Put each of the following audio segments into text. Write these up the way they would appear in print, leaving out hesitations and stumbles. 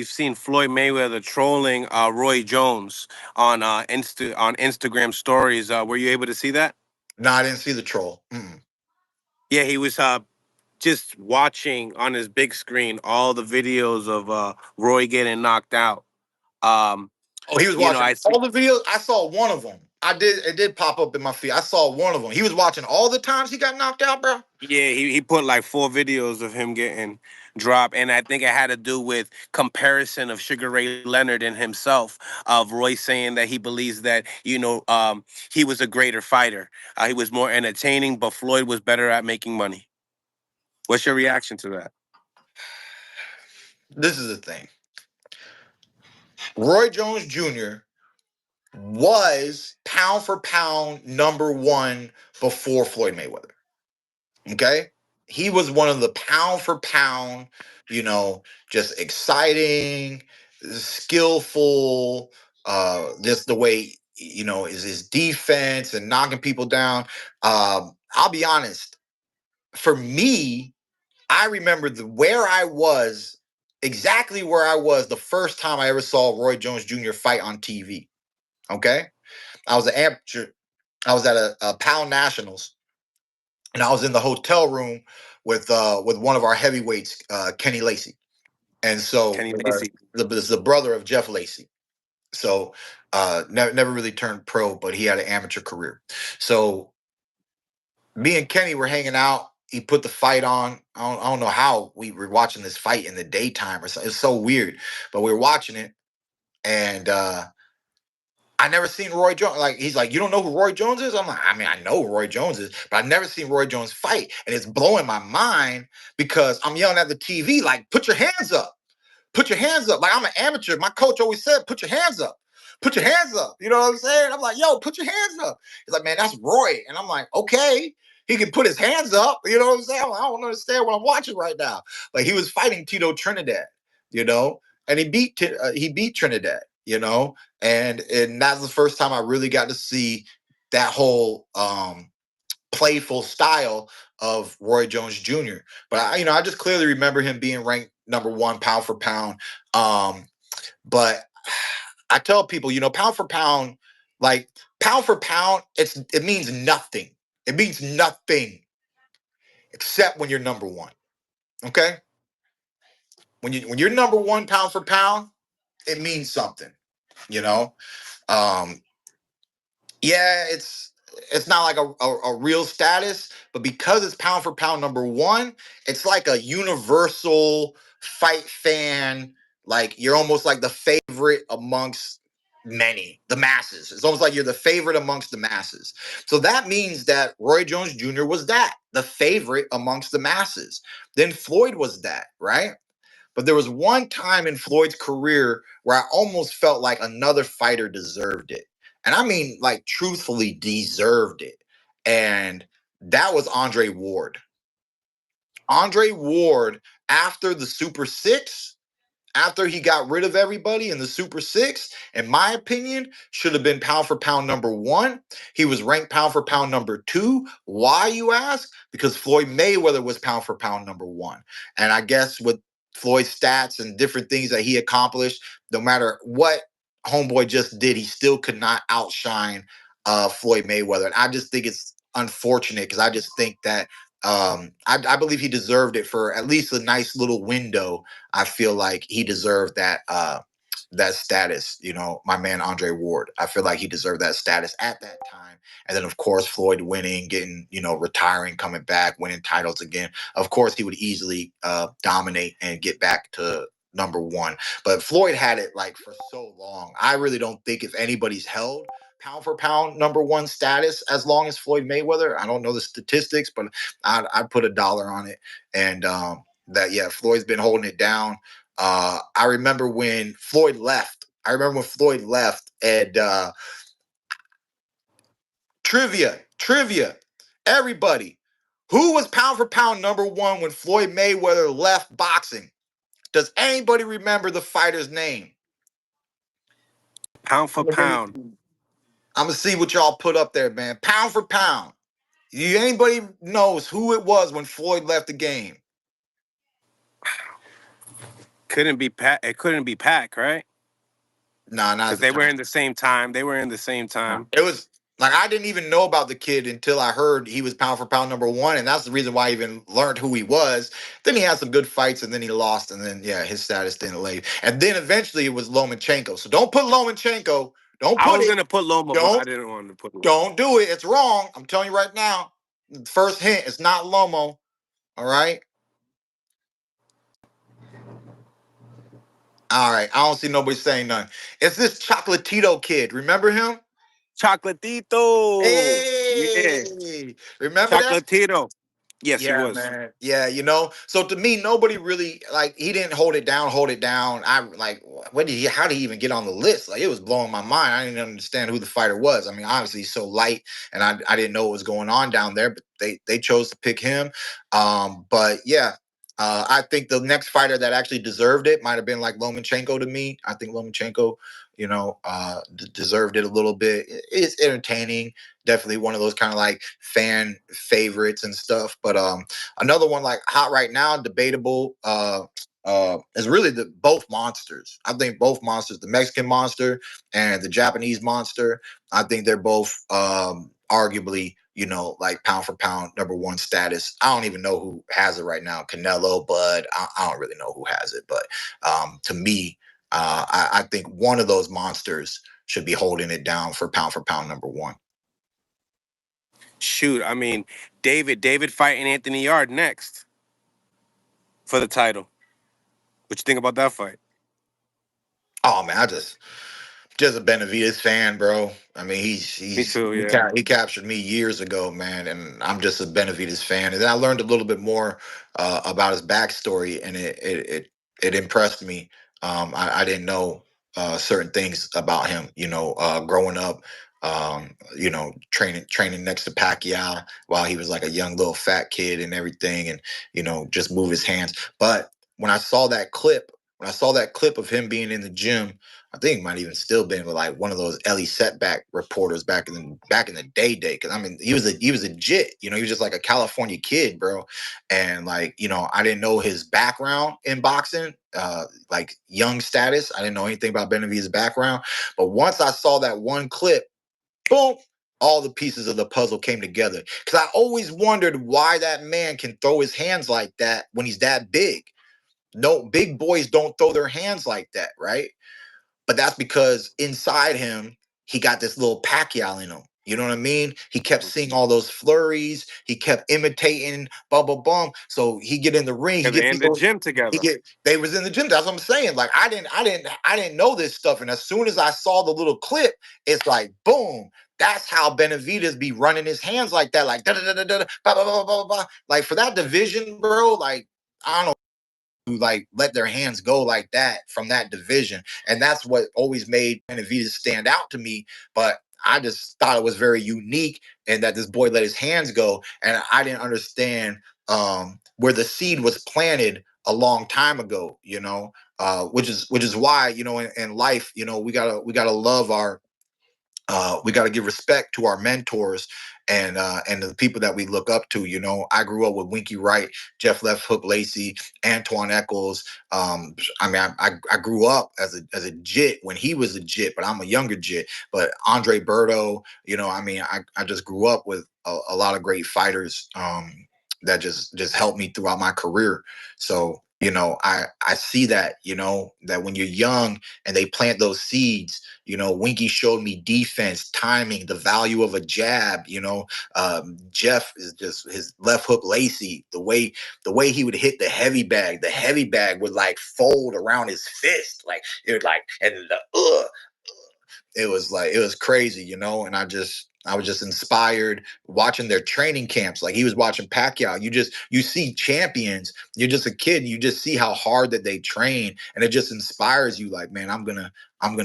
You've seen Floyd Mayweather trolling Roy Jones on on Instagram stories. Were you able to see that? No, I didn't see the troll. Mm-mm. Yeah, he was just watching on his big screen all the videos of Roy getting knocked out. Um, Oh, he was you know, watching I see. all the videos. I saw one of them. I did. It did pop up in my feed. I saw one of them. He was watching all the times he got knocked out, bro. Yeah, he put like 4 videos of him getting dropped, and I think it had to do with comparison of Sugar Ray Leonard and himself. Of Roy saying that he believes that he was a greater fighter. He was more entertaining, but Floyd was better at making money. What's your reaction to that? This is the thing. Roy Jones Jr. was pound for pound number one before Floyd Mayweather. Okay, he was one of the pound for pound, just exciting, skillful, just the way is his defense and knocking people down. I'll be honest, for me, I remember where I was, exactly where I was the first time I ever saw Roy Jones Jr. fight on TV. Okay, I was an amateur. I was at a Pound Nationals, and I was in the hotel room with one of our heavyweights, Kenny Lacey, and so Kenny Lacey. the brother of Jeff Lacey. So never really turned pro, but he had an amateur career. So me and Kenny were hanging out. He put the fight on. I don't know how we were watching this fight in the daytime or something. It's so weird, but we were watching it, and I never seen Roy Jones. Like, he's like, you don't know who Roy Jones is? I'm like, I mean, I know who Roy Jones is, but I've never seen Roy Jones fight. And it's blowing my mind because I'm yelling at the TV, like, put your hands up. Put your hands up. Like, I'm an amateur. My coach always said, put your hands up. Put your hands up. You know what I'm saying? I'm like, yo, put your hands up. He's like, man, that's Roy. And I'm like, okay. He can put his hands up. You know what I'm saying? Like, I don't understand what I'm watching right now. Like, he was fighting Tito Trinidad, and he beat Trinidad, and that's the first time I really got to see that whole playful style of Roy Jones Jr. But I just clearly remember him being ranked number one pound for pound. But I tell people, pound for pound, it means nothing. It means nothing except when you're number one. Okay, when you're number one pound for pound, it means something. You know, um, yeah, it's not like a real status, but because it's pound for pound number one, it's like a universal fight fan. Like, you're almost like the favorite amongst the masses. It's almost like you're the favorite amongst the masses. So that means that Roy Jones Jr. was the favorite amongst the masses. Then Floyd was that, right? But there was one time in Floyd's career where I almost felt like another fighter deserved it. And I mean, like, truthfully deserved it. And that was Andre Ward. Andre Ward, after the Super Six, after he got rid of everybody in the Super Six, in my opinion, should have been pound for pound number one. He was ranked pound for pound number two. Why, you ask? Because Floyd Mayweather was pound for pound number one. And I guess with Floyd's stats and different things that he accomplished, no matter what homeboy just did, he still could not outshine Floyd Mayweather. And I just think it's unfortunate because I just think that I believe he deserved it for at least a nice little window. I feel like he deserved that status. My man Andre Ward. I feel like he deserved that status at that time. And then, of course, Floyd winning, getting, retiring, coming back, winning titles again. Of course, he would easily dominate and get back to number one. But Floyd had it like for so long. I really don't think if anybody's held pound for pound number one status as long as Floyd Mayweather. I don't know the statistics, but I'd put $1 on it. And Floyd's been holding it down. I remember when Floyd left. And trivia, everybody. Who was pound for pound number one when Floyd Mayweather left boxing? Does anybody remember the fighter's name? Pound for pound. I'm going to see what y'all put up there, man. Pound for pound. Anybody knows who it was when Floyd left the game? Couldn't be Pac. It couldn't be Pac, right? Nah, not at Because the they were time. in the same time. They were in the same time. It was like I didn't even know about the kid until I heard he was pound for pound number one, and that's the reason why I even learned who he was. Then he had some good fights, and then he lost, and then yeah, his status didn't lay. And then eventually it was Lomachenko. So don't put Lomachenko. Don't I put was it. gonna put Loma, but I Don't didn't want to put Loma. don't do it. It's wrong. I'm telling you right now. First hint, it's not Lomo. All right. All right. I don't see nobody saying nothing. It's this Chocolatito kid. Remember him? Chocolatito. Yeah, Hey, remember that? Chocolatito. Yes, he Yeah, was. man. Yeah, So to me, nobody really like he didn't hold it down, hold it down. I like what did he how did he even get on the list? Like it was blowing my mind. I didn't understand who the fighter was. I mean, obviously he's so light and I didn't know what was going on down there, but they chose to pick him. But yeah, I think the next fighter that actually deserved it might have been like Lomachenko to me. I think Lomachenko, deserved it a little bit. It's entertaining, definitely one of those kind of like fan favorites and stuff. But another one like hot right now, debatable, is really the both monsters. I think both monsters, the Mexican monster and the Japanese monster, I think they're both arguably, like pound for pound number one status. I don't even know who has it right now. Canelo, but I don't really know who has it. But to me, I think one of those monsters should be holding it down for pound number one. Shoot, I mean, David fighting Anthony Yard next for the title. What you think about that fight? Oh man, I just a Benavidez fan, bro. I mean, he's Me he's too. he, Yeah. ca- he captured me years ago, man, and I'm just a Benavidez fan. And then I learned a little bit more about his backstory, and it impressed me. I didn't know certain things about him. Growing up, training next to Pacquiao while he was like a young little fat kid and everything, and just move his hands. But when I saw that clip of him being in the gym. I think it might even still been with like one of those Ellie setback reporters back in the day. Because I mean, he was a jit. He was just like a California kid, bro. And like I didn't know his background in boxing, like young status. I didn't know anything about Benavidez's background. But once I saw that one clip, boom, all the pieces of the puzzle came together. Because I always wondered why that man can throw his hands like that when he's that big. No, big boys don't throw their hands like that, right? But that's because inside him, he got this little Pacquiao in him. You know what I mean? He kept seeing all those flurries. He kept imitating, bum bum bum. So he get in the ring. He Because get they're in the people. gym He together. get. They was in the gym. That's what I'm saying. Like I didn't know this stuff. And as soon as I saw the little clip, it's like boom. That's how Benavidez be running his hands like that, like da da da da da, ba ba ba ba ba. Like for that division, bro. Like I don't know who like let their hands go like that from that division. And that's what always made Benavidez stand out to me. But I just thought it was very unique and that this boy let his hands go. And I didn't understand where the seed was planted a long time ago, which is why, in life, we gotta love we got to give respect to our mentors and the people that we look up to. I grew up with Winky Wright, Jeff Left Hook Lacey, Antoine Eccles. I mean, I grew up as a jit when he was a jit, but I'm a younger jit. But Andre Berto, I mean, I just grew up with a lot of great fighters that just helped me throughout my career. So I see that that when you're young and they plant those seeds. Winky showed me defense, timing, the value of a jab. Jeff is just his left hook Lacey, the way he would hit the heavy bag. The heavy bag would like fold around his fist, like it would like, and it was crazy, and I was just inspired watching their training camps. Like he was watching Pacquiao. You see champions. You're just a kid. You just see how hard that they train, and it just inspires you. Like, man, I'm gonna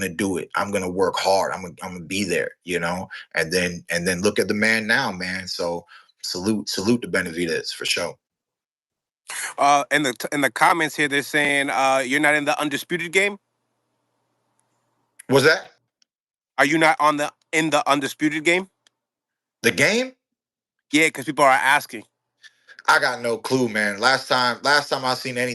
do it. I'm gonna work hard. I'm gonna be there. And then look at the man now, man. So salute to Benavidez for sure. In the comments here, they're saying you're not in the undisputed game. Was that Are you not in the undisputed game? the game? Yeah, because people are asking. I got no clue, man. Last time I seen any.